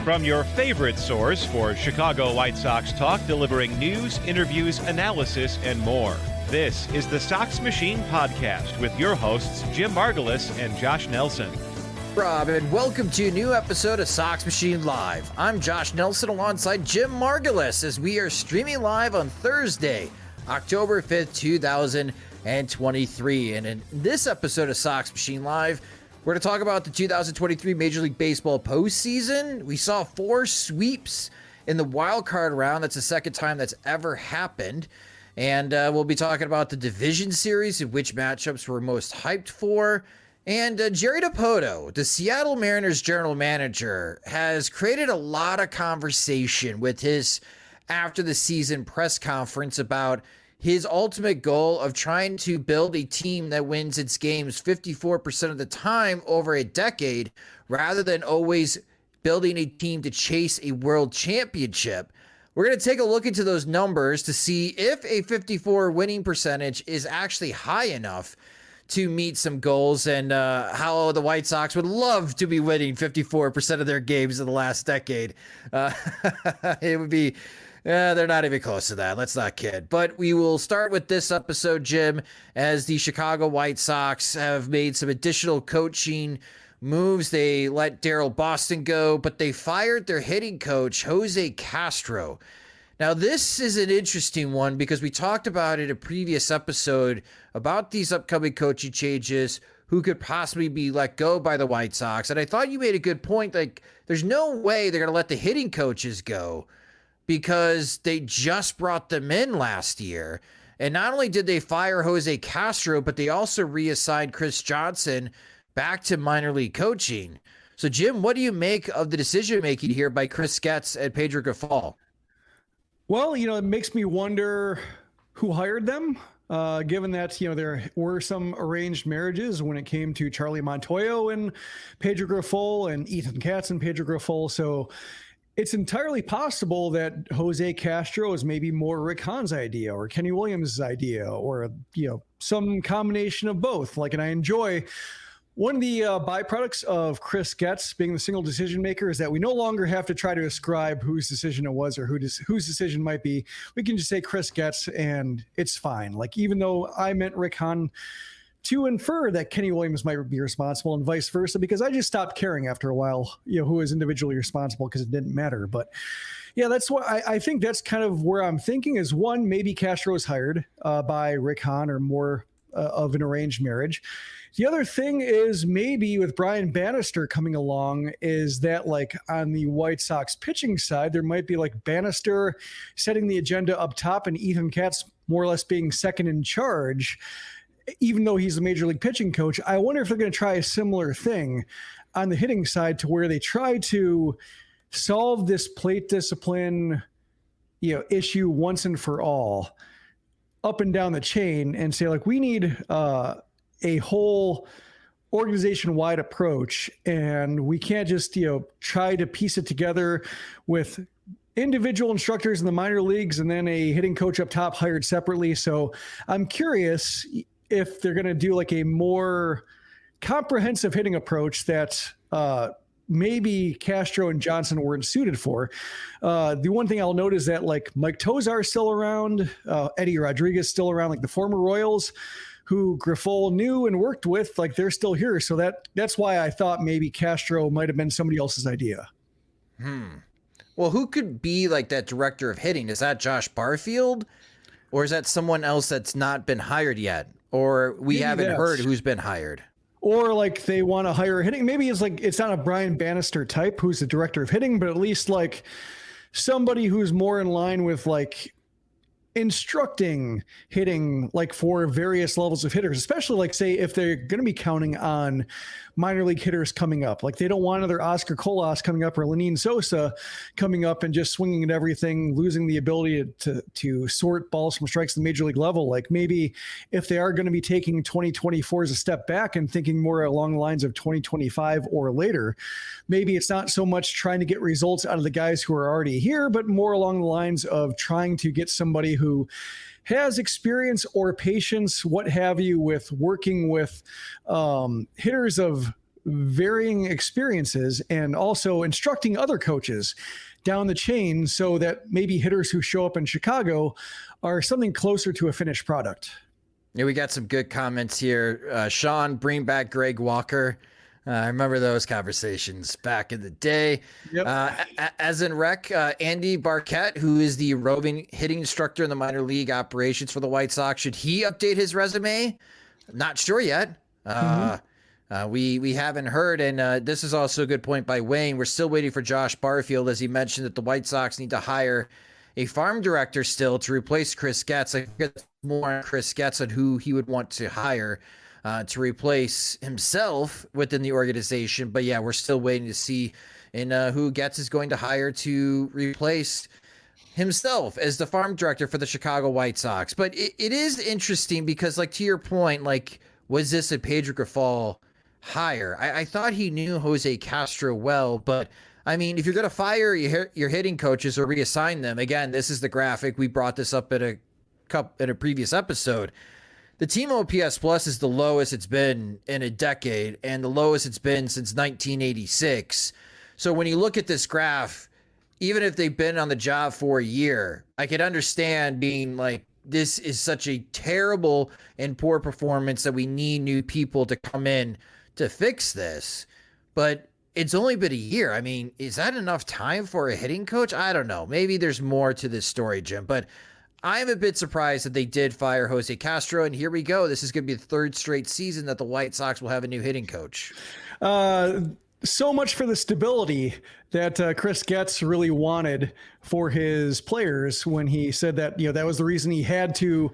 From your favorite source for Chicago White Sox talk, delivering news, interviews, analysis, and more. This is the Sox Machine podcast with your hosts, Jim Margalus and Josh Nelson. Rob, and welcome to a new episode of Sox Machine Live. I'm Josh Nelson alongside Jim Margalus as we are streaming live on Thursday, October 5th, 2023. And in this episode of Sox Machine Live, we're going to talk about the 2023 Major League Baseball postseason. We saw 4 sweeps in the wild card round. That's the second time that's ever happened. And we'll be talking about the division series and which matchups we're most hyped for. And Jerry DiPoto, the Seattle Mariners general manager, has created a lot of conversation with his after the season press conference about his ultimate goal of trying to build a team that wins its games 54% of the time over a decade, rather than always building a team to chase a world championship. We're going to take a look into those numbers to see if a 54 winning percentage is actually high enough to meet some goals, and how the White Sox would love to be winning 54% of their games in the last decade. It would be, they're not even close to that. Let's not kid. But we will start with this episode, Jim, as the Chicago White Sox have made some additional coaching moves. They let Daryl Boston go, but they fired their hitting coach, Jose Castro. Now, this is an interesting one because we talked about it in a previous episode about these upcoming coaching changes, who could possibly be let go by the White Sox. And I thought you made a good point. Like, there's no way they're going to let the hitting coaches go because they just brought them in last year. And not only did they fire Jose Castro, but they also reassigned Chris Johnson back to minor league coaching. So, Jim, what do you make of the decision-making here by Chris Getz and Pedro Grifol? Well, it makes me wonder who hired them, given that, there were some arranged marriages when it came to Charlie Montoyo and Pedro Grifol and Ethan Katz and Pedro Grifol. So it's entirely possible that Jose Castro is maybe more Rick Hahn's idea or Kenny Williams' idea, or, some combination of both. and I enjoy one of the byproducts of Chris Getz being the single decision maker is that we no longer have to try to ascribe whose decision it was or whose decision might be. We can just say Chris Getz and it's fine. Even though I meant Rick Hahn to infer that Kenny Williams might be responsible and vice versa, because I just stopped caring after a while, who was individually responsible, because it didn't matter. But yeah, that's what I think that's kind of where I'm thinking is, one, maybe Castro is hired by Rick Hahn or more of an arranged marriage. The other thing is maybe with Brian Bannister coming along is that on the White Sox pitching side, there might be Bannister setting the agenda up top and Ethan Katz more or less being second in charge, even though he's a major league pitching coach. I wonder if they're going to try a similar thing on the hitting side, to where they try to solve this plate discipline, issue once and for all up and down the chain, and say we need a whole organization-wide approach, and we can't just try to piece it together with individual instructors in the minor leagues and then a hitting coach up top hired separately. So I'm curious if they're going to do a more comprehensive hitting approach that maybe Castro and Johnson weren't suited for. The one thing I'll note is that Mike Tozar still around, Eddie Rodriguez still around, the former Royals, who Grifol knew and worked with, they're still here. So that's why I thought maybe Castro might have been somebody else's idea. Well, who could be that director of hitting? Is that Josh Barfield? Or is that someone else that's not been hired yet? Or we haven't heard who's been hired? Or they want to hire hitting. Maybe it's it's not a Brian Bannister type who's the director of hitting, but at least somebody who's more in line with instructing hitting for various levels of hitters, especially say if they're going to be counting on minor league hitters coming up. They don't want another Oscar Colas coming up or Lenyn Sosa coming up and just swinging at everything, losing the ability to sort balls from strikes at the major league level. Maybe if they are going to be taking 2024 as a step back and thinking more along the lines of 2025 or later, maybe it's not so much trying to get results out of the guys who are already here, but more along the lines of trying to get somebody who has experience or patience, what have you, with working with hitters of varying experiences and also instructing other coaches down the chain so that maybe hitters who show up in Chicago are something closer to a finished product. Yeah, we got some good comments here. Sean, bring back Greg Walker. I remember those conversations back in the day. Yep. As in rec, Andy Barquette, who is the roving hitting instructor in the minor league operations for the White Sox, should he update his resume? Not sure yet. We haven't heard, and this is also a good point by Wayne. We're still waiting for Josh Barfield, as he mentioned that the White Sox need to hire a farm director still to replace Chris Getz. I get more on Chris Getz and who he would want to hire to replace himself within the organization. But yeah, we're still waiting to see who Getz is going to hire to replace himself as the farm director for the Chicago White Sox. But it is interesting because, like, to your point, like, was this a Pedro Grifol hire? I thought he knew Jose Castro well, but I mean, if you're going to fire your hitting coaches or reassign them, again, this is the graphic. We brought this up in a previous episode. The team OPS plus is the lowest it's been in a decade and the lowest it's been since 1986. So when you look at this graph, even if they've been on the job for a year, I could understand being like, this is such a terrible and poor performance that we need new people to come in to fix this. But it's only been a year. I mean, is that enough time for a hitting coach? I don't know. Maybe there's more to this story, Jim, but I'm a bit surprised that they did fire Jose Castro, and here we go. This is going to be the third straight season that the White Sox will have a new hitting coach. So much for the stability that Chris Getz really wanted for his players when he said that, that was the reason he had to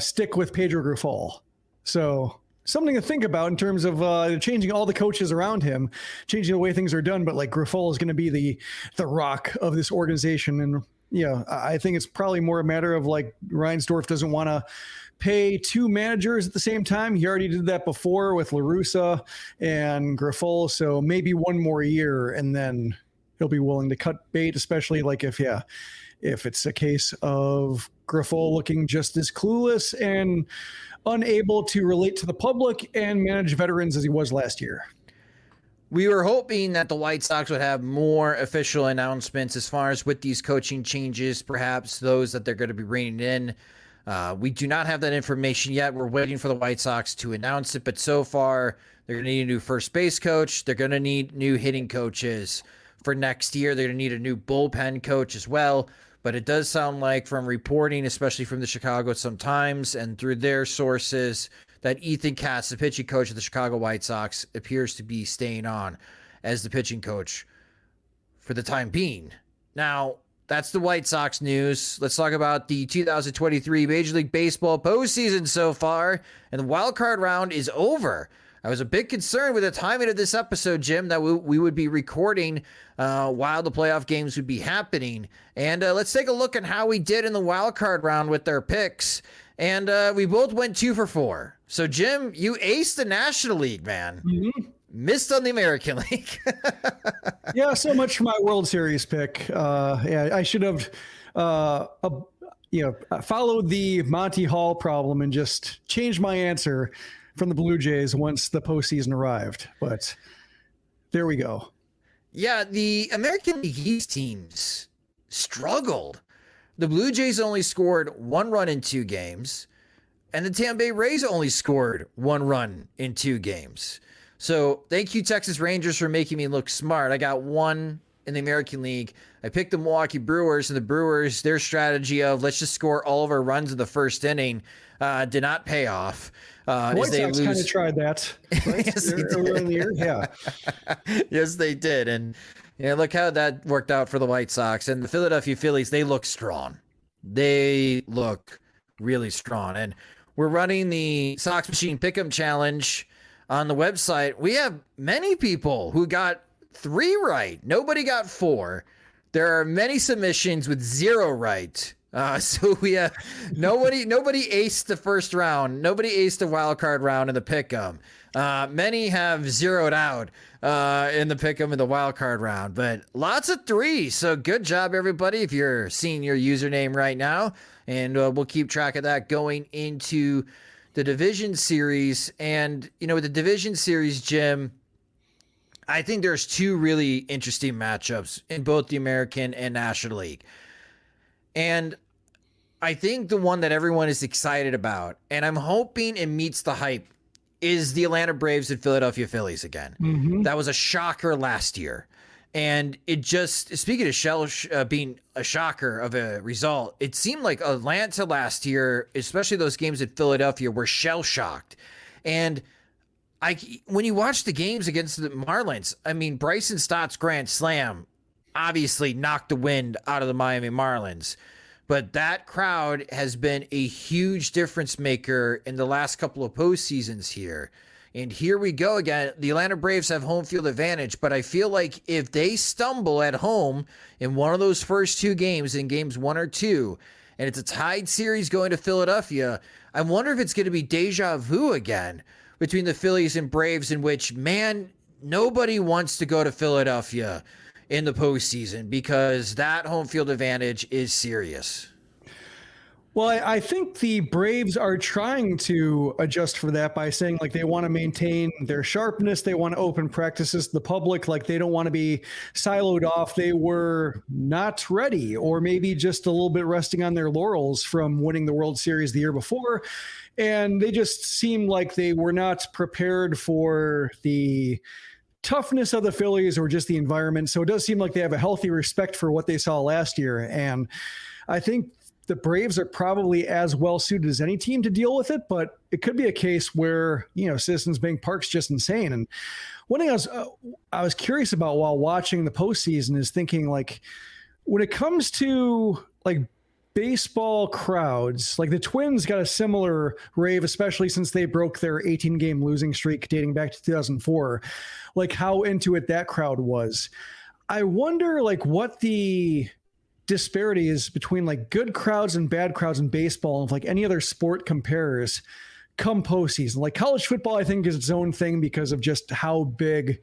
stick with Pedro Grifol. So something to think about in terms of changing all the coaches around him, changing the way things are done. But like, Grifol is going to be the rock of this organization. And yeah, I think it's probably more a matter of like Reinsdorf doesn't want to pay two managers at the same time. He already did that before with La Russa and Grifol. So maybe one more year and then he'll be willing to cut bait, especially like if it's a case of Grifol looking just as clueless and unable to relate to the public and manage veterans as he was last year. We were hoping that the White Sox would have more official announcements as far as with these coaching changes, perhaps those that they're going to be bringing in. We do not have that information yet. We're waiting for the White Sox to announce it, but so far they're going to need a new first base coach. They're going to need new hitting coaches for next year. They're going to need a new bullpen coach as well. But it does sound like from reporting, especially from the Chicago Sun-Times and through their sources, that Ethan Katz, the pitching coach of the Chicago White Sox, appears to be staying on as the pitching coach for the time being. Now, that's the White Sox news. Let's talk about the 2023 Major League Baseball postseason so far, and the wild card round is over. I was a bit concerned with the timing of this episode, Jim, that we would be recording while the playoff games would be happening. And let's take a look at how we did in the wild card round with their picks. And we both went 2 for 4. So, Jim, you aced the National League, man. Mm-hmm. Missed on the American League. Yeah, so much for my World Series pick. Yeah, I should have followed the Monty Hall problem and just changed my answer from the Blue Jays once the postseason arrived. But there we go. Yeah, the American League East teams struggled. The Blue Jays only scored 1 run in 2 games, and the Tampa Bay Rays only scored 1 run in 2 games. So thank you, Texas Rangers, for making me look smart. I got 1 in the American League. I picked the Milwaukee Brewers, and the Brewers, their strategy of let's just score all of our runs in the first inning did not pay off. White Sox kind of tried that. Right? Yes, earlier in the year. Yeah. Yes, they did. And look how that worked out for the White Sox. And the Philadelphia Phillies, they look strong. They look really strong. And we're running the Sox Machine Pick'em Challenge on the website. We have many people who got 3 right. Nobody got 4. There are many submissions with 0 right. So we have nobody aced the first round. Nobody aced the wild card round in the pick'em. Many have zeroed out in the pick'em in the wild card round, but lots of 3. So good job, everybody. If you're seeing your username right now, and we'll keep track of that going into the division series. And with the division series, Jim, I think there's two really interesting matchups in both the American and National League. And I think the one that everyone is excited about, and I'm hoping it meets the hype, is the Atlanta Braves and Philadelphia Phillies again. That was a shocker last year. And it just, speaking of being a shocker of a result, it seemed like Atlanta last year, especially those games at Philadelphia, were shell-shocked. And when you watch the games against the Marlins, I mean, Bryson Stott's grand slam obviously knocked the wind out of the Miami Marlins. But that crowd has been a huge difference maker in the last couple of postseasons here. And here we go again. The Atlanta Braves have home field advantage, but I feel like if they stumble at home in one of those first two games, in games 1 or 2, and it's a tied series going to Philadelphia, I wonder if it's going to be deja vu again between the Phillies and Braves, in which, man, nobody wants to go to Philadelphia in the postseason because that home field advantage is serious. Well, I think the Braves are trying to adjust for that by saying, like, they want to maintain their sharpness. They want to open practices to the public. Like, they don't want to be siloed off. They were not ready, or maybe just a little bit resting on their laurels from winning the World Series the year before. And they just seemed like they were not prepared for the toughness of the Phillies or just the environment. So it does seem like they have a healthy respect for what they saw last year. And I think the Braves are probably as well suited as any team to deal with it, but it could be a case where, Citizens Bank Park's just insane. And one thing I was curious about while watching the postseason is thinking, like, when it comes to like baseball crowds, like the Twins got a similar rave, especially since they broke their 18-game losing streak dating back to 2004, like how into it that crowd was. I wonder, like, what the disparity is between like good crowds and bad crowds in baseball, and if like any other sport compares come postseason. Like college football, I think, is its own thing because of just how big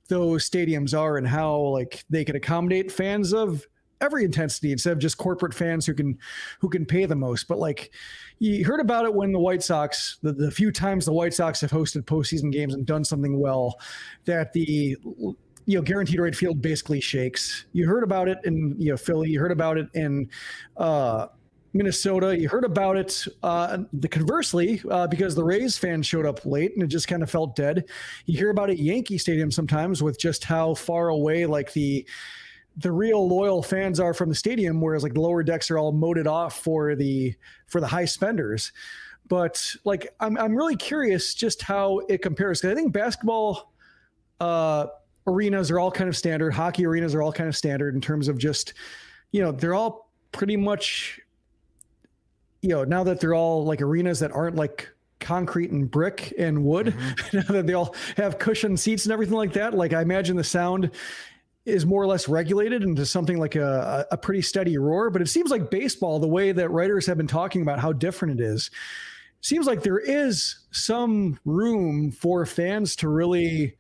those stadiums are and how like they can accommodate fans of every intensity instead of just corporate fans who can pay the most. But like, you heard about it when the White Sox, the few times the White Sox have hosted postseason games and done something well, that the guaranteed rate field basically shakes. You heard about it in Philly. You heard about it in Minnesota. You heard about it conversely because the Rays fans showed up late and it just kind of felt dead. You hear about it at Yankee Stadium sometimes with just how far away like the real loyal fans are from the stadium, whereas like the lower decks are all moated off for the high spenders. But like, I'm really curious just how it compares. Cause I think basketball arenas are all kind of standard. Hockey arenas are all kind of standard in terms of just, they're all pretty much, now that they're all like arenas that aren't like concrete and brick and wood, now that they all have cushioned seats and everything like that. Like I imagine the sound is more or less regulated into something like a pretty steady roar. But it seems like baseball, the way that writers have been talking about how different it is, seems like there is some room for fans to really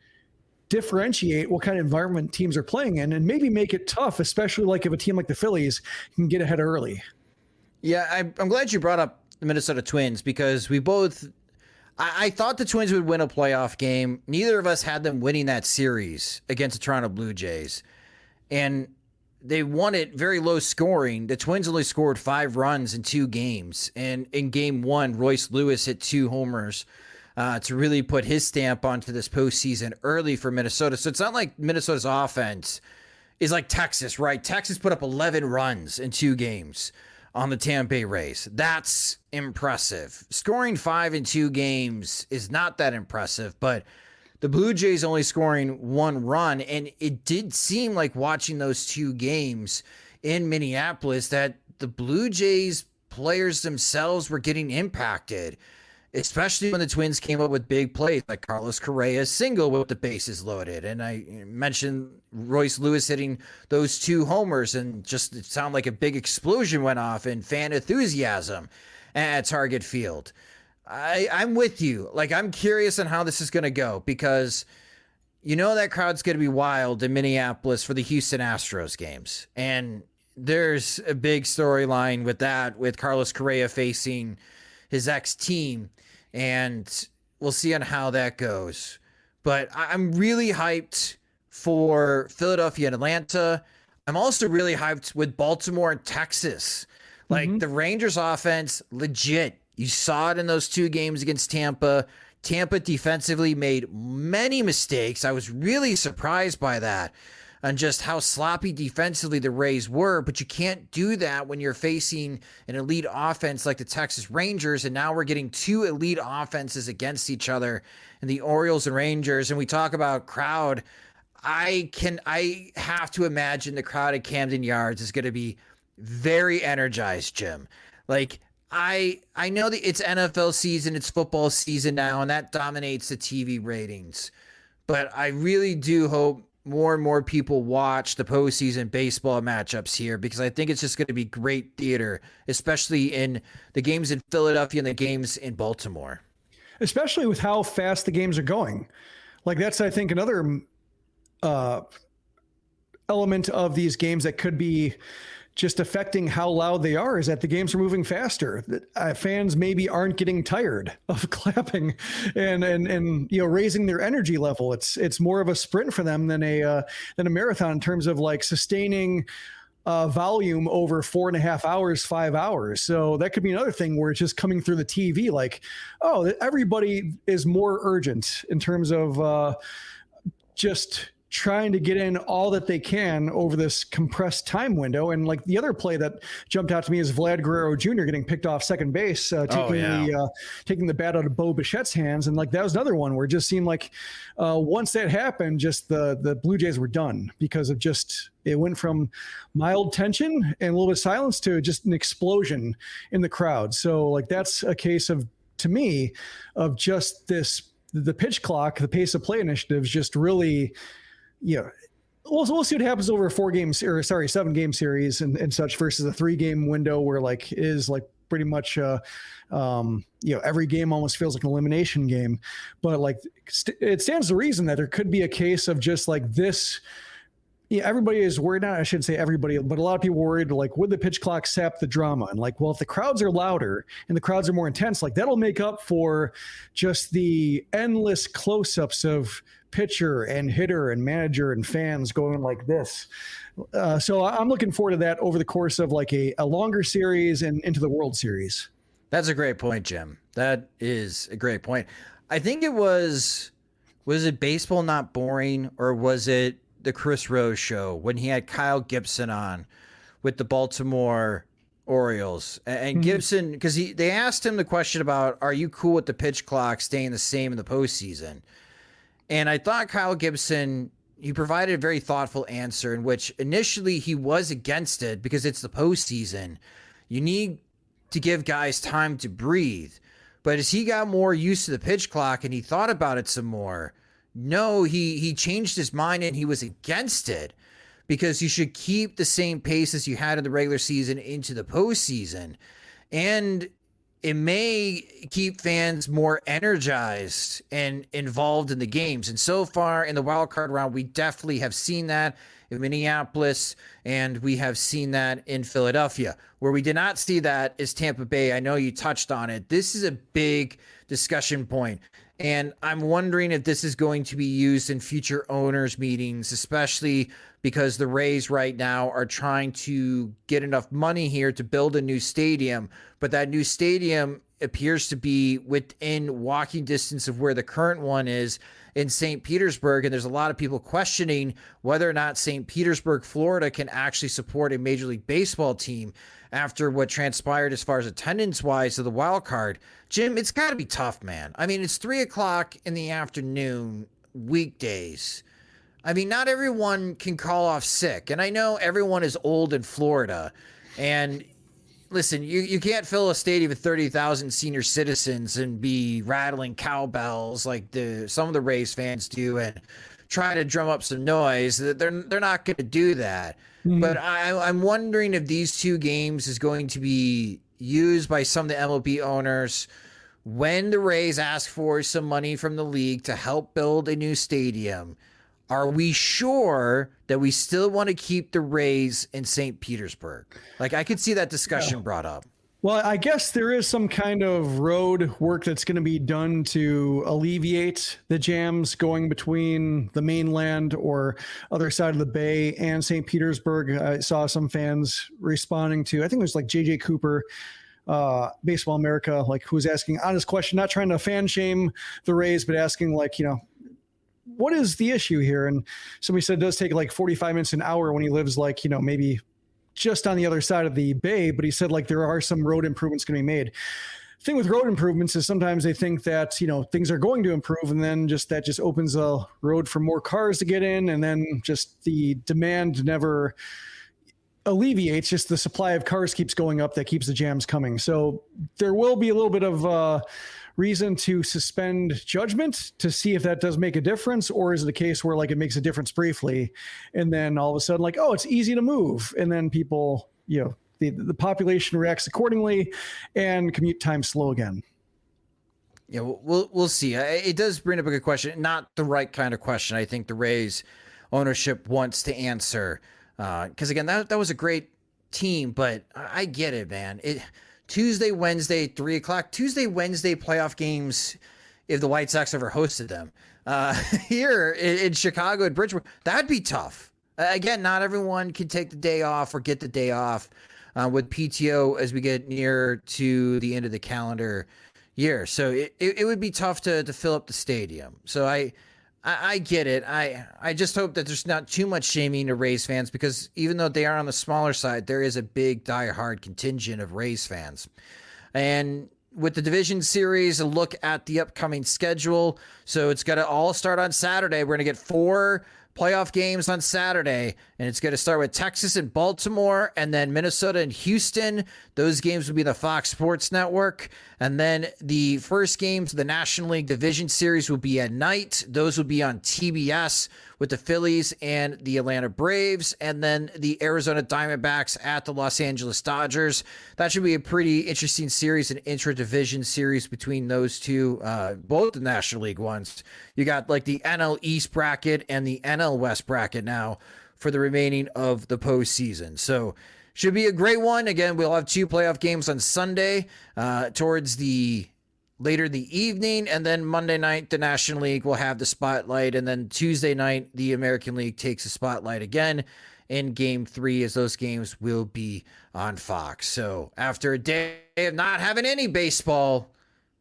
differentiate what kind of environment teams are playing in and maybe make it tough, especially like if a team like the Phillies can get ahead early. Yeah, I'm glad you brought up the Minnesota Twins because I thought the Twins would win a playoff game. Neither of us had them winning that series against the Toronto Blue Jays. And they won it very low scoring. The Twins only scored 5 runs in 2 games. And in game 1, Royce Lewis hit 2 homers to really put his stamp onto this postseason early for Minnesota. So it's not like Minnesota's offense is like Texas, right? Texas put up 11 runs in 2 games on the Tampa Bay Rays. That's impressive. Scoring 5 in 2 games is not that impressive, but the Blue Jays only scoring 1 run, and it did seem like watching those 2 games in Minneapolis that the Blue Jays players themselves were getting impacted, especially when the Twins came up with big plays like Carlos Correa's single with the bases loaded. And I mentioned Royce Lewis hitting those 2 homers, and just it sounded like a big explosion went off in fan enthusiasm at Target Field. I'm with you. Like, I'm curious on how this is going to go because that crowd's going to be wild in Minneapolis for the Houston Astros games. And there's a big storyline with that, with Carlos Correa facing his ex-team, and we'll see on how that goes. But I'm really hyped for Philadelphia and Atlanta. I'm also really hyped with Baltimore and Texas. Like the Rangers offense, legit. You saw it in those 2 games against Tampa. Tampa defensively made many mistakes. I was really surprised by that and just how sloppy defensively the Rays were. But you can't do that when you're facing an elite offense like the Texas Rangers. And now we're getting 2 elite offenses against each other in the Orioles and Rangers. And we talk about crowd. I have to imagine the crowd at Camden Yards is going to be very energized, Jim. Like, I know that it's NFL season, it's football season now, and that dominates the TV ratings. But I really do hope more and more people watch the postseason baseball matchups here, because I think it's just going to be great theater, especially in the games in Philadelphia and the games in Baltimore. Especially with how fast the games are going. Like, that's, I think, another element of these games that could be just affecting how loud they are, is that the games are moving faster. Fans maybe aren't getting tired of clapping and raising their energy level. It's more of a sprint for them than a marathon in terms of like sustaining volume over 4.5 hours, 5 hours. So that could be another thing where it's just coming through the TV. Like, oh, everybody is more urgent in terms of just trying to get in all that they can over this compressed time window. And like the other play that jumped out to me is Vlad Guerrero Jr. getting picked off second base, taking the bat out of Bo Bichette's hands. And like, that was another one where it just seemed like once that happened, just the Blue Jays were done, because of just, it went from mild tension and a little bit of silence to just an explosion in the crowd. So like, that's a case of, to me, of just this, the pitch clock, the pace of play initiatives just really, we'll see what happens over a 7-game series and such versus a 3-game window where like is like pretty much every game almost feels like an elimination game. But like it stands to reason that there could be a case of just like this. Everybody is worried. Not, I shouldn't say everybody, but a lot of people worried, like, would the pitch clock sap the drama? And like, well, if the crowds are louder and the crowds are more intense, like that'll make up for just the endless close-ups of pitcher and hitter and manager and fans going like this. So I'm looking forward to that over the course of like a longer series and into the World Series. That's a great point, Jim. That is a great point. I think it was it Baseball Not Boring, or was it the Chris Rose show when he had Kyle Gibson on with the Baltimore Orioles? And Gibson, because they asked him the question about, are you cool with the pitch clock staying the same in the postseason? And I thought Kyle Gibson, he provided a very thoughtful answer in which initially he was against it because it's the postseason. You need to give guys time to breathe. But as he got more used to the pitch clock and he thought about it some more, no, he changed his mind and he was against it, because you should keep the same pace as you had in the regular season into the postseason. And it may keep fans more energized and involved in the games. And so far in the wild card round, we definitely have seen that in Minneapolis, and we have seen that in Philadelphia. Where we did not see that is Tampa Bay. I know you touched on it. This is a big discussion point. And I'm wondering if this is going to be used in future owners' meetings, especially because the Rays right now are trying to get enough money here to build a new stadium. But that new stadium appears to be within walking distance of where the current one is in St. Petersburg. And there's a lot of people questioning whether or not St. Petersburg, Florida can actually support a Major League Baseball team after what transpired as far as attendance-wise of the wild card. Jim, it's got to be tough, man. I mean, it's 3:00 in the afternoon, weekdays. I mean, not everyone can call off sick. And I know everyone is old in Florida. And listen, you can't fill a stadium with 30,000 senior citizens and be rattling cowbells like some of the Rays fans do and try to drum up some noise. They're not going to do that. Mm-hmm. But I'm wondering if these 2 games is going to be used by some of the MLB owners when the Rays ask for some money from the league to help build a new stadium. Are we sure that we still want to keep the Rays in St. Petersburg? Like, I could see that discussion brought up. Well, I guess there is some kind of road work that's going to be done to alleviate the jams going between the mainland or other side of the bay and St. Petersburg. I saw some fans responding to, I think it was like JJ Cooper, Baseball America, like, who was asking honest question, not trying to fan shame the Rays, but asking, like, what is the issue here? And somebody said it does take like 45 minutes, an hour when he lives like, maybe just on the other side of the bay, but he said like there are some road improvements going to be made. The thing with road improvements is sometimes they think that, things are going to improve, and then that just opens a road for more cars to get in, and then just the demand never alleviates. Just the supply of cars keeps going up, that keeps the jams coming. So there will be a little bit of reason to suspend judgment to see if that does make a difference, or is it a case where like it makes a difference briefly and then all of a sudden like, oh, it's easy to move, and then people, the population reacts accordingly and commute time slow again. Yeah, we'll see. It does bring up a good question, not the right kind of question I think the Rays ownership wants to answer, because again, that was a great team, but I get it, man. Tuesday, Wednesday, 3:00. Tuesday, Wednesday playoff games, if the White Sox ever hosted them. Here in Chicago at Bridgeport, that'd be tough. Again, not everyone can take the day off or get the day off with PTO as we get near to the end of the calendar year. So it would be tough to fill up the stadium. So I get it. I just hope that there's not too much shaming to Rays fans, because even though they are on the smaller side, there is a big diehard contingent of Rays fans. And with the division series, a look at the upcoming schedule. So it's got to all start on Saturday. We're going to get 4 playoff games on Saturday, and it's going to start with Texas and Baltimore, and then Minnesota and Houston. Those games will be the Fox Sports Network. And then the first games of the National League Division Series will be at night. Those will be on TBS with the Phillies and the Atlanta Braves, and then the Arizona Diamondbacks at the Los Angeles Dodgers. That should be a pretty interesting series, an intra-division series between those two, both the National League ones. You got like the NL East bracket and the NL West bracket now for the remaining of the postseason. So should be a great one. Again, we'll have 2 playoff games on Sunday towards the later in the evening, and then Monday night, the National League will have the spotlight, and then Tuesday night, the American League takes the spotlight again in Game 3, as those games will be on Fox. So after a day of not having any baseball,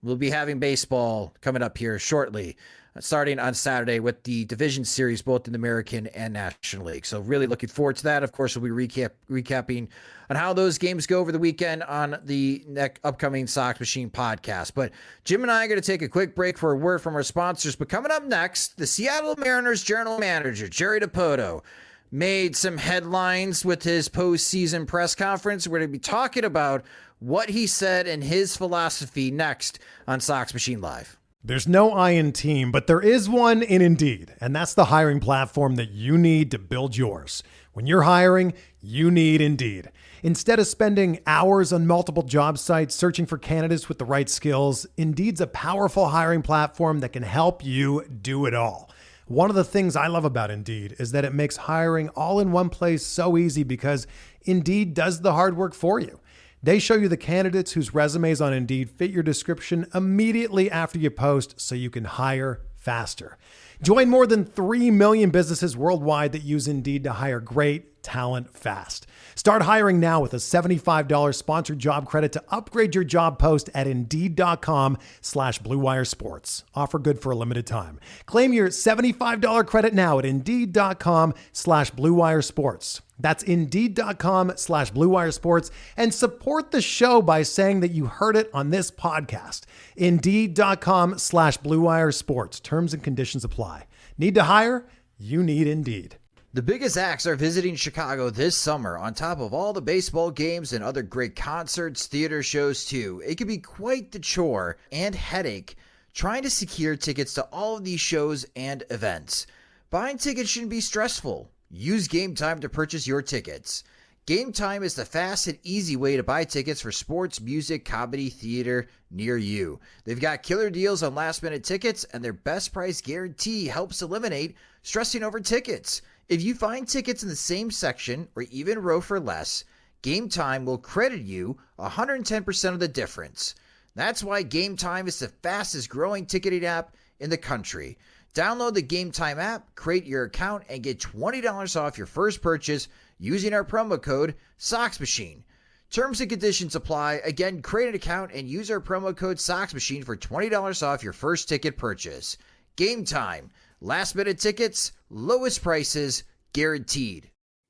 we'll be having baseball coming up here shortly, starting on Saturday with the division series, both in the American and National League. So really looking forward to that. Of course, we'll be recapping on how those games go over the weekend on the upcoming Sox Machine podcast. But Jim and I are going to take a quick break for a word from our sponsors. But coming up next, the Seattle Mariners general manager, Jerry DiPoto, made some headlines with his postseason press conference. We're going to be talking about what he said and his philosophy next on Sox Machine Live. There's no I in team, but there is one in Indeed, and that's the hiring platform that you need to build yours. When you're hiring, you need Indeed. Instead of spending hours on multiple job sites searching for candidates with the right skills, Indeed's a powerful hiring platform that can help you do it all. One of the things I love about Indeed is that it makes hiring all in one place so easy, because Indeed does the hard work for you. They show you the candidates whose resumes on Indeed fit your description immediately after you post, so you can hire faster. Join more than 3 million businesses worldwide that use Indeed to hire great talent fast. Start hiring now with a $75 sponsored job credit to upgrade your job post at Indeed.com/Blue Wire Sports. Offer good for a limited time. Claim your $75 credit now at Indeed.com/Blue Wire Sports. That's Indeed.com/Blue Wire Sports, and support the show by saying that you heard it on this podcast. Indeed.com/Blue Wire Sports. Terms and conditions apply. Need to hire? You need Indeed. The biggest acts are visiting Chicago this summer, on top of all the baseball games and other great concerts, theater shows too. It can be quite the chore and headache trying to secure tickets to all of these shows and events. Buying tickets shouldn't be stressful. Use Game Time to purchase your tickets. Game Time is the fast and easy way to buy tickets for sports, music, comedy, theater near you. They've got killer deals on last-minute tickets, and their best price guarantee helps eliminate stressing over tickets. If you find tickets in the same section or even row for less, Game Time will credit you 110% of the difference. That's why Game Time is the fastest growing ticketing app in the country. Download the Game Time app, create your account, and get $20 off your first purchase using our promo code Sox Machine. Terms and conditions apply. Again, create an account and use our promo code Sox Machine for $20 off your first ticket purchase. Game Time. Last minute tickets, lowest prices, guaranteed.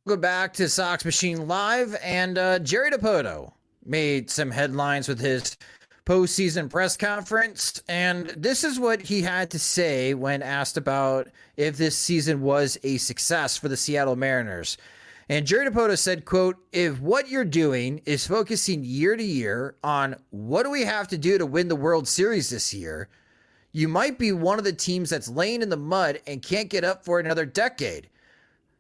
Go back to Sox Machine Live, and Jerry DiPoto made some headlines with his postseason press conference, and this is what he had to say when asked about if this season was a success for the Seattle Mariners. And Jerry DiPoto said, quote, "If what you're doing is focusing year to year on what do we have to do to win the World Series this year, you might be one of the teams that's laying in the mud and can't get up for another decade.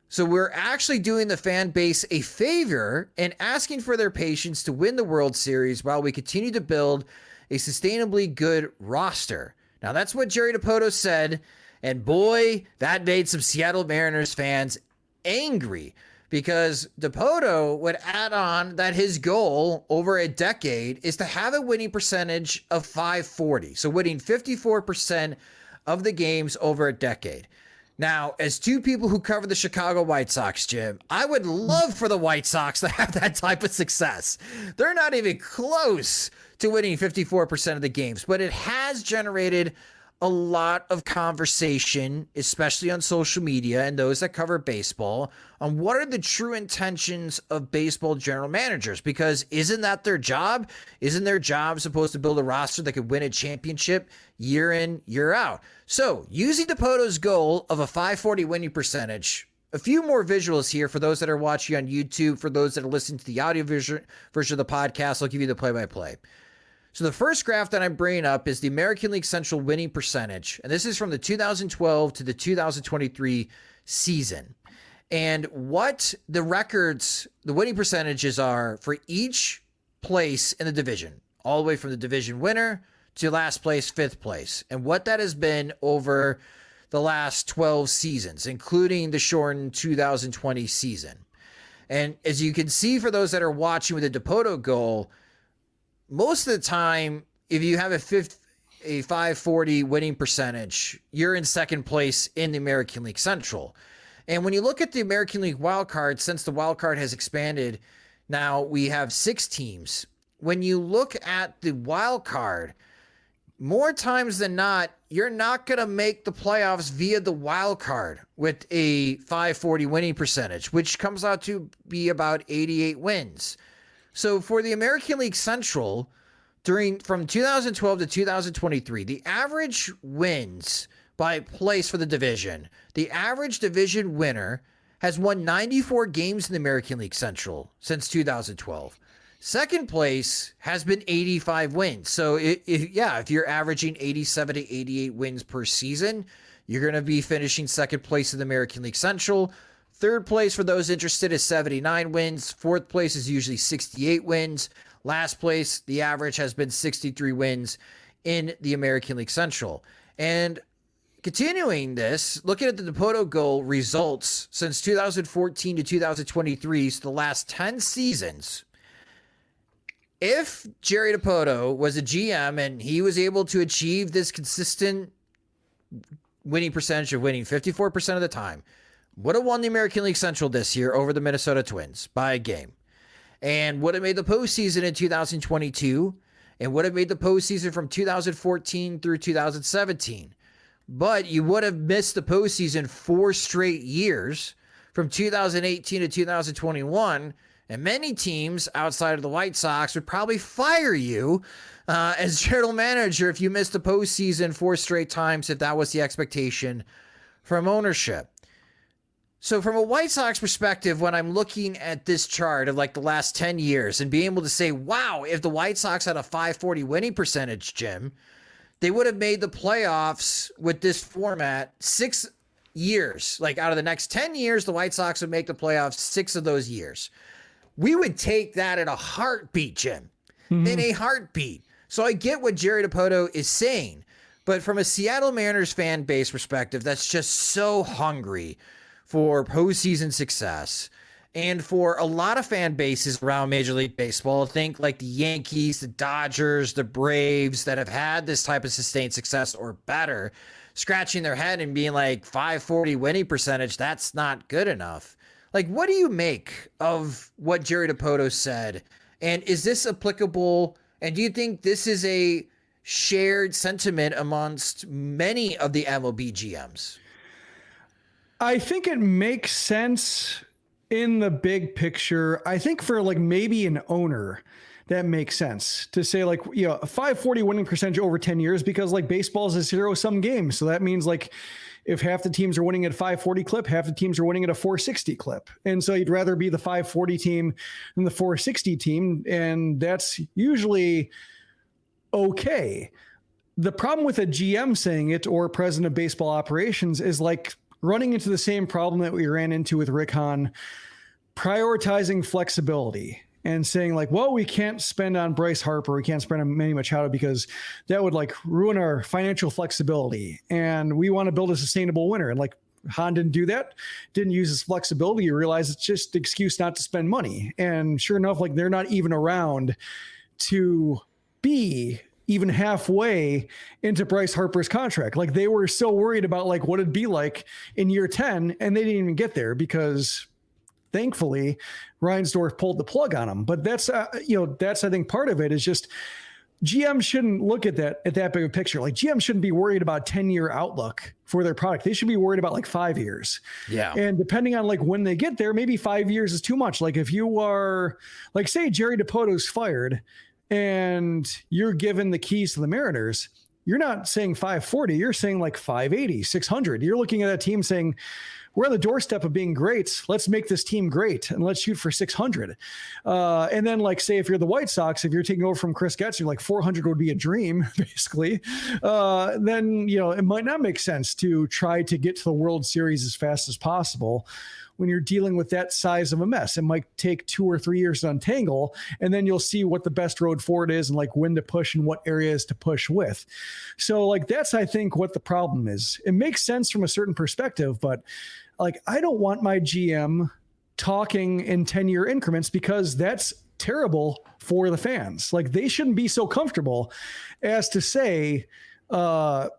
So we're actually doing the fan base a favor and asking for their patience to win the World Series while we continue to build a sustainably good roster." Now, that's what Jerry DiPoto said, and boy, that made some Seattle Mariners fans angry, because DiPoto would add on that his goal over a decade is to have a winning percentage of .540, so winning 54% of the games over a decade. Now, as two people who cover the Chicago White Sox, Jim, I would love for the White Sox to have that type of success. They're not even close to winning 54% of the games, but it has generated a lot of conversation, especially on social media and those that cover baseball, on what are the true intentions of baseball general managers, because isn't that their job? Isn't their job supposed to build a roster that could win a championship year in, year out? So using DiPoto's goal of a .540 winning percentage, a few more visuals here for those that are watching on YouTube. For those that are listening to the audio version of the podcast, I'll give you the play-by-play. So the first graph that I'm bringing up is the American League Central winning percentage. And this is from the 2012 to the 2023 season. And what the records, the winning percentages are for each place in the division, all the way from the division winner to last place, fifth place. And what that has been over the last 12 seasons, including the shortened 2020 season. And as you can see, for those that are watching with the DiPoto goal, most of the time, if you have a .540 winning percentage, you're in second place in the American League Central. And when you look at the American League wild card, since the wild card has expanded, now we have 6 teams. When you look at the wild card, more times than not, you're not going to make the playoffs via the wild card with a .540 winning percentage, which comes out to be about 88 wins. So for the American League Central, from 2012 to 2023, the average wins by place for the division, the average division winner has won 94 games in the American League Central since 2012. Second place has been 85 wins. So if you're averaging 87 to 88 wins per season, you're going to be finishing second place in the American League Central. Third place, for those interested, is 79 wins. Fourth place is usually 68 wins. Last place, the average has been 63 wins in the American League Central. And continuing this, looking at the DiPoto goal results since 2014 to 2023, so the last 10 seasons, if Jerry DiPoto was a GM and he was able to achieve this consistent winning percentage of winning 54% of the time, would have won the American League Central this year over the Minnesota Twins by a game, and would have made the postseason in 2022, and would have made the postseason from 2014 through 2017. But you would have missed the postseason 4 straight years from 2018 to 2021, and many teams outside of the White Sox would probably fire you as general manager if you missed the postseason 4 straight times, if that was the expectation from ownership. So from a White Sox perspective, when I'm looking at this chart of like the last 10 years and being able to say, wow, if the White Sox had a .540 winning percentage, Jim, they would have made the playoffs with this format 6 years. Like out of the next 10 years, the White Sox would make the playoffs 6 of those years. We would take that in a heartbeat, Jim, in a heartbeat. So I get what Jerry DiPoto is saying, but from a Seattle Mariners fan base perspective, that's just so hungry for postseason success And for a lot of fan bases around Major League Baseball, think like the Yankees, the Dodgers, the Braves that have had this type of sustained success or better, scratching their head and being like 540 winning percentage, that's not good enough. Like, what do you make of what Jerry DiPoto said? And is this applicable? And do you think this is a shared sentiment amongst many of the MLB GMs? I think it makes sense in the big picture. I think for like maybe an owner, that makes sense to say like, you know, a 540 winning percentage over 10 years, because like baseball is a zero-sum game. So that means like if half the teams are winning at a 540 clip, half the teams are winning at a 460 clip. And so you'd rather be the 540 team than the 460 team. And that's usually okay. The problem with a GM saying it or president of baseball operations is like running into the same problem that we ran into with Rick Hahn, prioritizing flexibility and saying like, well, we can't spend on Bryce Harper, we can't spend on Manny Machado because that would like ruin our financial flexibility. And we want to build a sustainable winner. And like Hahn didn't do that, didn't use his flexibility. You realize it's just an excuse not to spend money. And sure enough, like they're not even around to be even halfway into Bryce Harper's contract. Like they were so worried about like what it'd be like in year 10, and they didn't even get there because thankfully Reinsdorf pulled the plug on him. But that's, that's, I think part of it is just GM shouldn't look at that big of a picture. Like GM shouldn't be worried about 10-year outlook for their product. They should be worried about like 5 years. Yeah. And depending on like when they get there, maybe 5 years is too much. Like if you are like, say Jerry DiPoto's fired and you're given the keys to the Mariners, you're not saying 540, you're saying like 580, 600. You're looking at that team saying, we're on the doorstep of being great. Let's make this team great and let's shoot for 600. And then like, say if you're the White Sox, if you're taking over from Chris Getz, you're like 400 would be a dream basically. Then, it might not make sense to try to get to the World Series as fast as possible when you're dealing with that size of a mess. It might take 2 or 3 years to untangle, and then you'll see what the best road forward is and like when to push and what areas to push with. So like, that's, I think, what the problem is. It makes sense from a certain perspective, but like, I don't want my GM talking in 10-year increments because that's terrible for the fans. Like they shouldn't be so comfortable as to say, I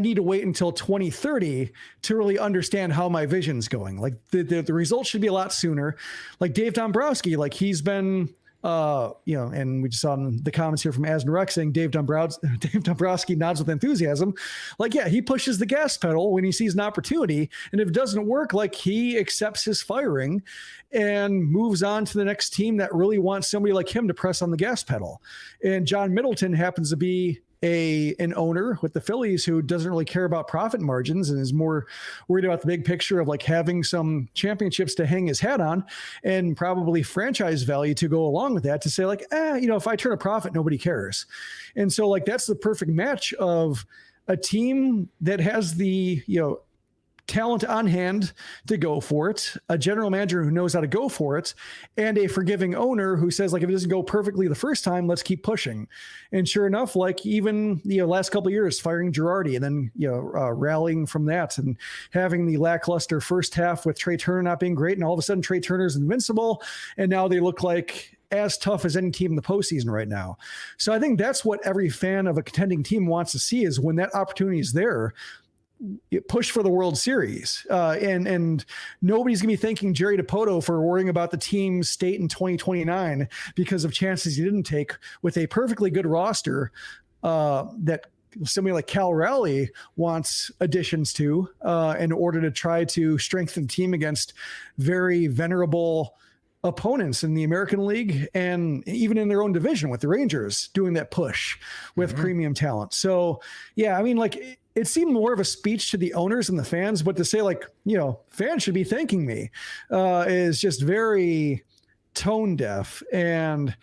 need to wait until 2030 to really understand how my vision's going. Like the results should be a lot sooner. Like Dave Dombrowski, like he's been, and we just saw in the comments here from Asner saying Dave Dombrowski nods with enthusiasm. Like, yeah, he pushes the gas pedal when he sees an opportunity. And if it doesn't work, like he accepts his firing and moves on to the next team that really wants somebody like him to press on the gas pedal. And John Middleton happens to be an owner with the Phillies who doesn't really care about profit margins and is more worried about the big picture of like having some championships to hang his hat on and probably franchise value to go along with that, to say like, if I turn a profit, nobody cares. And so like, that's the perfect match of a team that has the, talent on hand to go for it, a general manager who knows how to go for it, and a forgiving owner who says like, if it doesn't go perfectly the first time, let's keep pushing. And sure enough, like even last couple of years, firing Girardi and then rallying from that and having the lackluster first half with Trey Turner not being great, and all of a sudden Trey Turner's invincible, and now they look like as tough as any team in the postseason right now. So I think that's what every fan of a contending team wants to see, is when that opportunity is there, push for the World Series. And nobody's gonna be thanking Jerry DiPoto for worrying about the team's state in 2029 because of chances he didn't take with a perfectly good roster that somebody like Cal Raleigh wants additions to in order to try to strengthen the team against very venerable opponents in the American League and even in their own division with the Rangers doing that push with premium talent. So yeah, I mean, like it seemed more of a speech to the owners and the fans, but to say like, fans should be thanking me is just very tone deaf. And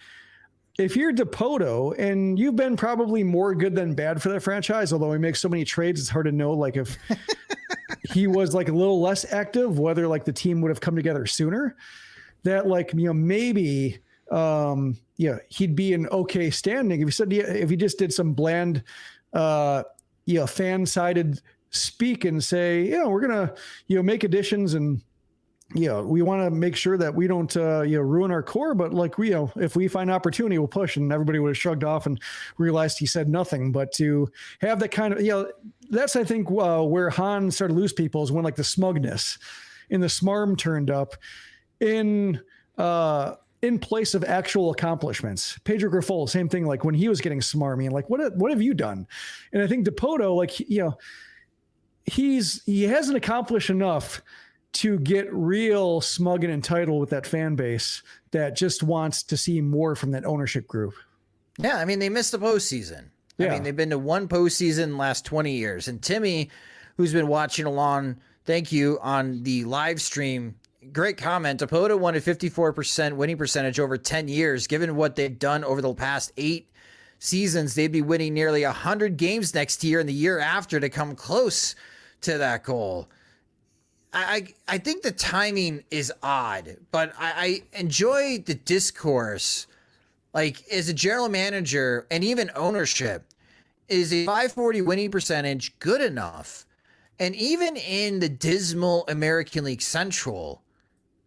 if you're DiPoto, and you've been probably more good than bad for that franchise, although he makes so many trades, it's hard to know like if he was like a little less active, whether like the team would have come together sooner, that like, maybe he'd be in okay standing if he just did some bland fan-sided speak and say, we're gonna make additions and we want to make sure that we don't, ruin our core, but like if we find opportunity, we'll push. And everybody would have shrugged off and realized he said nothing. But to have that kind of, that's, I think, where Han started to lose people is when like the smugness and the smarm turned up in place of actual accomplishments. Pedro Grifol, same thing. Like when he was getting smarmy and like, what have you done? And I think DiPoto, like, he hasn't accomplished enough to get real smug and entitled with that fan base that just wants to see more from that ownership group. Yeah, I mean, they missed the postseason. Yeah. I mean, they've been to one postseason in the last 20 years. And Timmy, who's been watching along, thank you, on the live stream, great comment. DiPoto won a 54% winning percentage over 10 years. Given what they've done over the past 8 seasons, they'd be winning nearly 100 games next year and the year after to come close to that goal. I think the timing is odd, but I enjoy the discourse. Like, as a general manager and even ownership, is a 540 winning percentage good enough? And even in the dismal American League Central,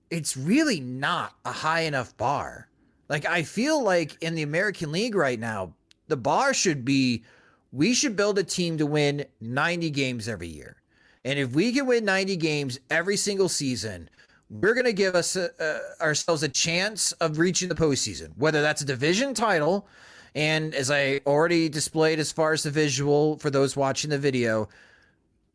it's really not a high enough bar. Like, I feel like in the American League right now, the bar should be, we should build a team to win 90 games every year. And if we can win 90 games every single season, we're going to give ourselves a chance of reaching the postseason, whether that's a division title. And as I already displayed as far as the visual for those watching the video,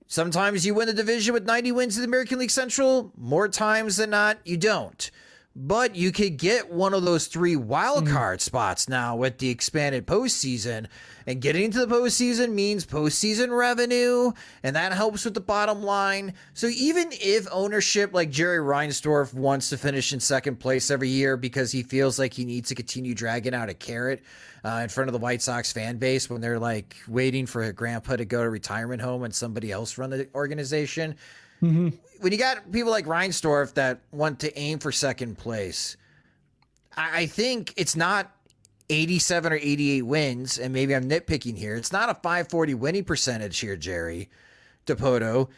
sometimes you win the division with 90 wins in the American League Central. More times than not, you don't. But you could get one of those 3 wild card spots now with the expanded postseason. And getting into the postseason means postseason revenue, and that helps with the bottom line. So even if ownership like Jerry Reinsdorf wants to finish in second place every year because he feels like he needs to continue dragging out a carrot in front of the White Sox fan base when they're like waiting for a grandpa to go to retirement home and somebody else run the organization. Mm-hmm. When you got people like Reinsdorf that want to aim for second place, I think it's not 87 or 88 wins, and maybe I'm nitpicking here. It's not a 540 winning percentage here, Jerry DiPoto.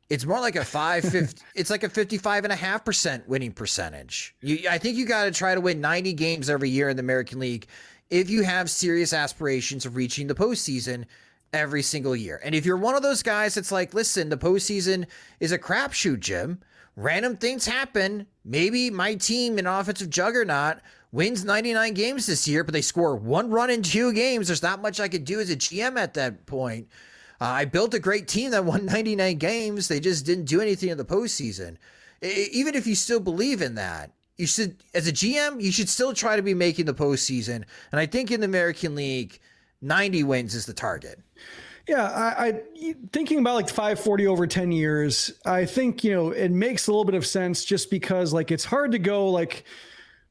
It's more like a 550. It's like a 55.5% winning percentage. I think you got to try to win 90 games every year in the American League if you have serious aspirations of reaching the postseason every single year. And if you're one of those guys that's like, listen, the postseason is a crapshoot, Jim. Random things happen. Maybe my team, an offensive juggernaut, wins 99 games this year, but they score 1 run in 2 games. There's not much I could do as a GM at that point. I built a great team that won 99 games. They just didn't do anything in the postseason. Even if you still believe in that, you should, as a GM, you should still try to be making the postseason. And I think in the American League, 90 wins is the target. Yeah, I thinking about like 540 over 10 years, I think, it makes a little bit of sense just because like it's hard to go like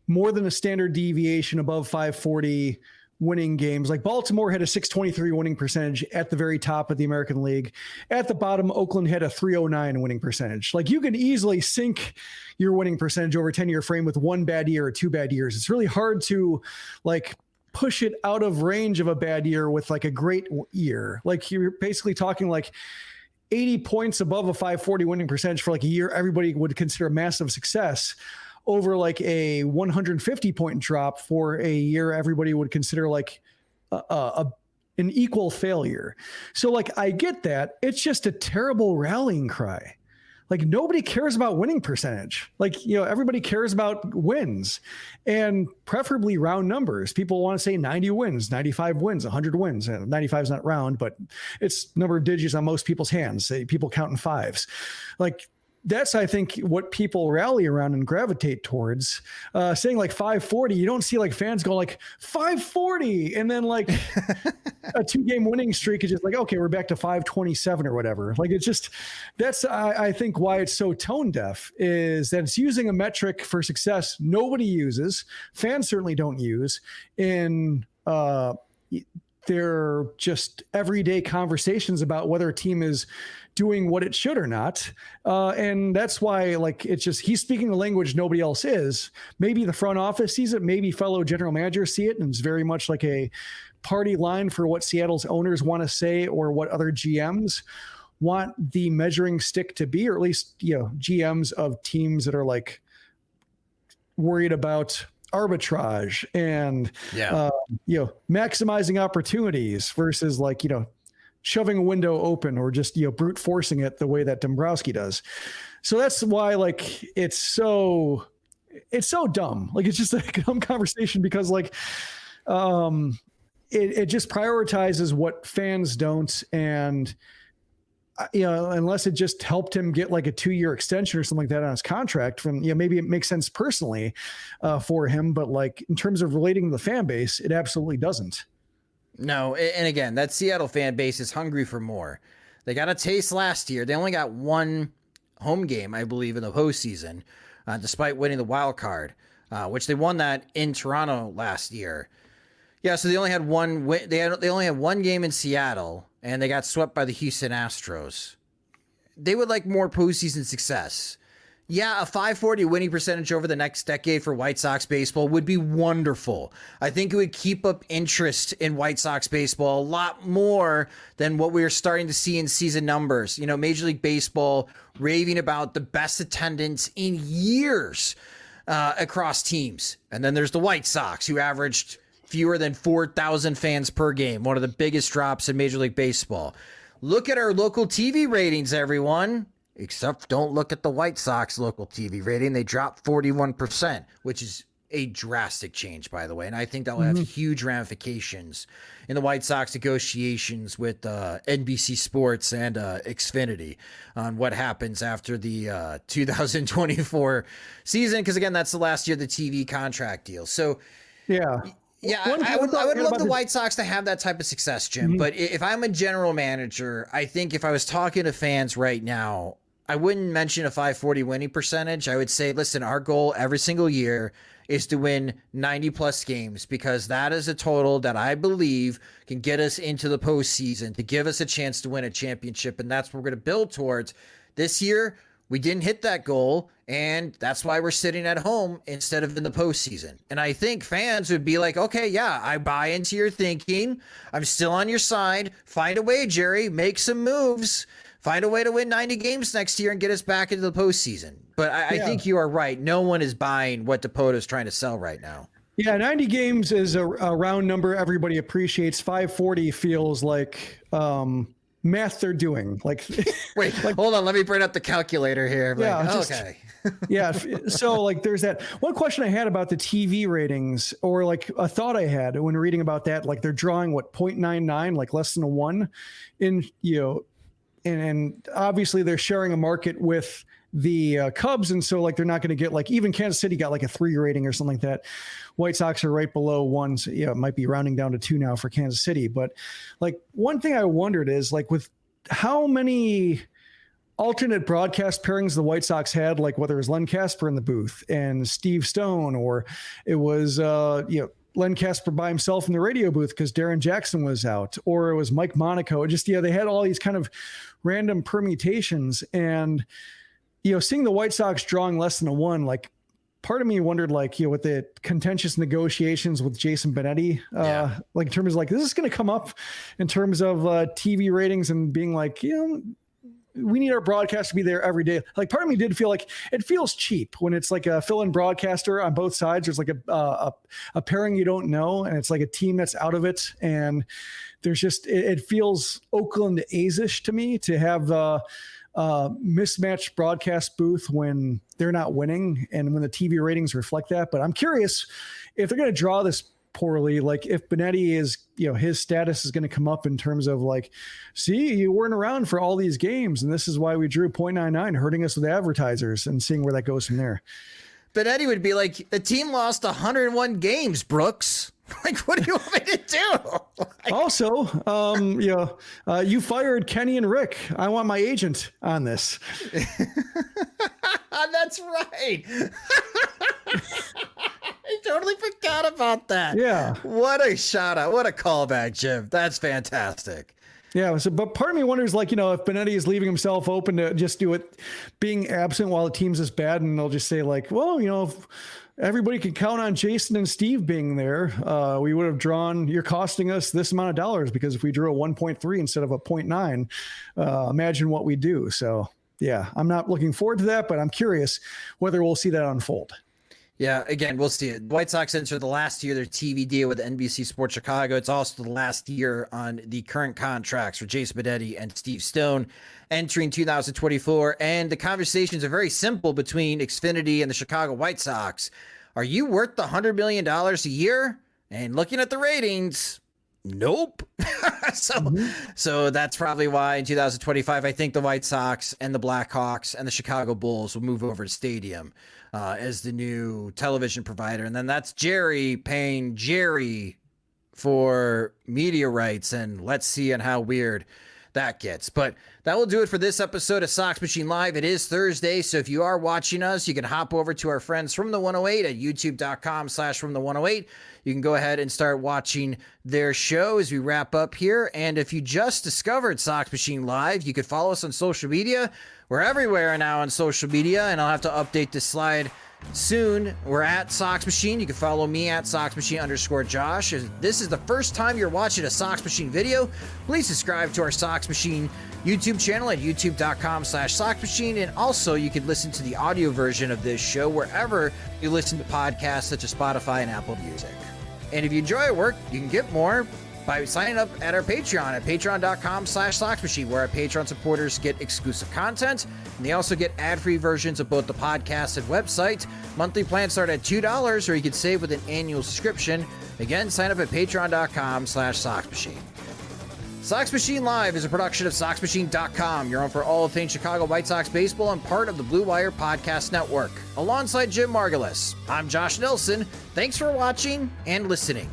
more than a standard deviation above 540 winning games. Like Baltimore had a 623 winning percentage at the very top of the American League. At the bottom, Oakland had a 309 winning percentage. Like you can easily sink your winning percentage over a 10-year frame with 1 bad year or 2 bad years. It's really hard to like push it out of range of a bad year with like a great year. Like you're basically talking like 80 points above a 540 winning percentage for like a year everybody would consider a massive success, over like a 150 point drop for a year everybody would consider like an equal failure. So like I get that. It's just a terrible rallying cry. Like nobody cares about winning percentage. Like, everybody cares about wins and preferably round numbers. People want to say 90 wins, 95 wins, 100 wins. 95 is not round, but it's number of digits on most people's hands. People count in 5s. Like that's, I think, what people rally around and gravitate towards. Saying like 540, you don't see like fans go like 540 and then like a 2-game winning streak is just like, okay, we're back to 527 or whatever. Like it's just, that's, I think why it's so tone deaf is that it's using a metric for success nobody uses, fans certainly don't use in their just everyday conversations about whether a team is doing what it should or not. And that's why, like, it's just, he's speaking a language nobody else is. Maybe the front office sees it, maybe fellow general managers see it, and it's very much like a party line for what Seattle's owners want to say or what other GMs want the measuring stick to be, or at least, GMs of teams that are like worried about arbitrage and, maximizing opportunities versus like, shoving a window open or just, brute forcing it the way that Dombrowski does. So that's why like, it's so dumb. Like, it's just a dumb conversation because like, it just prioritizes what fans don't. And, unless it just helped him get like a 2-year extension or something like that on his contract from, maybe it makes sense personally for him, but like in terms of relating to the fan base, it absolutely doesn't. No. And again, that Seattle fan base is hungry for more. They got a taste last year. They only got one home game, I believe, in the postseason, despite winning the wild card, which they won that in Toronto last year. Yeah, so they only had one win. They only had one game in Seattle, and they got swept by the Houston Astros. They would like more postseason success. Yeah, a .540 winning percentage over the next decade for White Sox baseball would be wonderful. I think it would keep up interest in White Sox baseball a lot more than what we are starting to see in season numbers. Major League Baseball raving about the best attendance in years across teams. And then there's the White Sox, who averaged fewer than 4,000 fans per game, one of the biggest drops in Major League Baseball. Look at our local TV ratings, everyone. Except don't look at the White Sox local TV rating. They dropped 41%, which is a drastic change, by the way. And I think that will have huge ramifications in the White Sox negotiations with NBC Sports and Xfinity on what happens after the 2024 season. Because, again, that's the last year of the TV contract deal. So, yeah, I would love the White Sox to have that type of success, Jim. But if I'm a general manager, I think if I was talking to fans right now, I wouldn't mention a .540 winning percentage. I would say, listen, our goal every single year is to win 90-plus games, because that is a total that I believe can get us into the postseason, to give us a chance to win a championship, and that's what we're going to build towards. This year, we didn't hit that goal, and that's why we're sitting at home instead of in the postseason. And I think fans would be like, okay, yeah, I buy into your thinking. I'm still on your side. Find a way, Jerry. Make some moves. Find a way to win 90 games next year and get us back into the postseason. But I think you are right. No one is buying what DiPoto is trying to sell right now. Yeah, 90 games is a round number everybody appreciates. 540 feels like math they're doing. Like, wait, hold on. Let me bring up the calculator here. Okay. Yeah. So like there's that one question I had about the TV ratings, or like a thought I had when reading about that, like they're drawing 0.99, like less than a 1 in, and obviously they're sharing a market with the Cubs. And so like, they're not going to get like, even Kansas City got like a 3 rating or something like that. White Sox are right below 1. So it might be rounding down to 2 now for Kansas City. But like one thing I wondered is like with how many alternate broadcast pairings the White Sox had, like whether it was Len Casper in the booth and Steve Stone, or it was, Len Casper by himself in the radio booth because Darren Jackson was out, or it was Mike Monaco. Just, they had all these kind of random permutations, and, seeing the White Sox drawing less than a 1, like part of me wondered, like, with the contentious negotiations with Jason Benetti, like in terms of like, this is going to come up in terms of TV ratings and being like, we need our broadcast to be there every day. Like part of me did feel like it feels cheap when it's like a fill-in broadcaster on both sides. There's like a pairing you don't know, and it's like a team that's out of it. And there's just, it feels Oakland A's-ish to me to have mismatched broadcast booth when they're not winning and when the TV ratings reflect that. But I'm curious if they're going to draw this poorly, like if Benetti is, his status is going to come up in terms of like, see, you weren't around for all these games, and this is why we drew 0.99, hurting us with advertisers, and seeing where that goes from there. Benetti would be like, the team lost 101 games, Brooks. Like, what do you want me to do? Also, you fired Kenny and Rick. I want my agent on this. That's right. I totally forgot about that. Yeah. What a shout out. What a callback, Jim. That's fantastic. Yeah. So, but part of me wonders, like, if Benetti is leaving himself open to just do it, being absent while the team's this bad, and they'll just say like, well, everybody can count on Jason and Steve being there. We would have drawn, you're costing us this amount of dollars, because if we drew a 1.3 instead of a 0.9, imagine what we do. So yeah, I'm not looking forward to that, but I'm curious whether we'll see that unfold. Yeah, again, we'll see it. The White Sox enter the last year of their TV deal with NBC Sports Chicago. It's also the last year on the current contracts for Jason Benetti and Steve Stone entering 2024. And the conversations are very simple between Xfinity and the Chicago White Sox. Are you worth the $100 million a year? And looking at the ratings, nope. So that's probably why in 2025, I think the White Sox and the Blackhawks and the Chicago Bulls will move over to Stadium as the new television provider. And then that's Jerry paying Jerry for media rights. And let's see how weird that gets. But that will do it for this episode of Sox Machine Live. It is Thursday, so if you are watching us, you can hop over to our friends from the 108 at youtube.com/from the 108. You can go ahead and start watching their show as we wrap up here. And if you just discovered Sox Machine Live, you could follow us on social media. We're everywhere now on social media, and I'll have to update this slide soon. We're at Sox Machine. You can follow me at SoxMachine_Josh. If this is the first time you're watching a Sox Machine video, please subscribe to our Sox Machine YouTube channel at youtube.com/Sox Machine. And also you can listen to the audio version of this show wherever you listen to podcasts such as Spotify and Apple Music. And if you enjoy our work, you can get more by signing up at our Patreon at patreon.com/Sox Machine, where our Patreon supporters get exclusive content. And they also get ad-free versions of both the podcast and website. Monthly plans start at $2, or you can save with an annual subscription. Again, sign up at patreon.com/Sox Machine. Sox Machine Live is a production of SoxMachine.com, your home for all things Chicago White Sox baseball and part of the Blue Wire Podcast Network. Alongside Jim Margalus, I'm Josh Nelson. Thanks for watching and listening.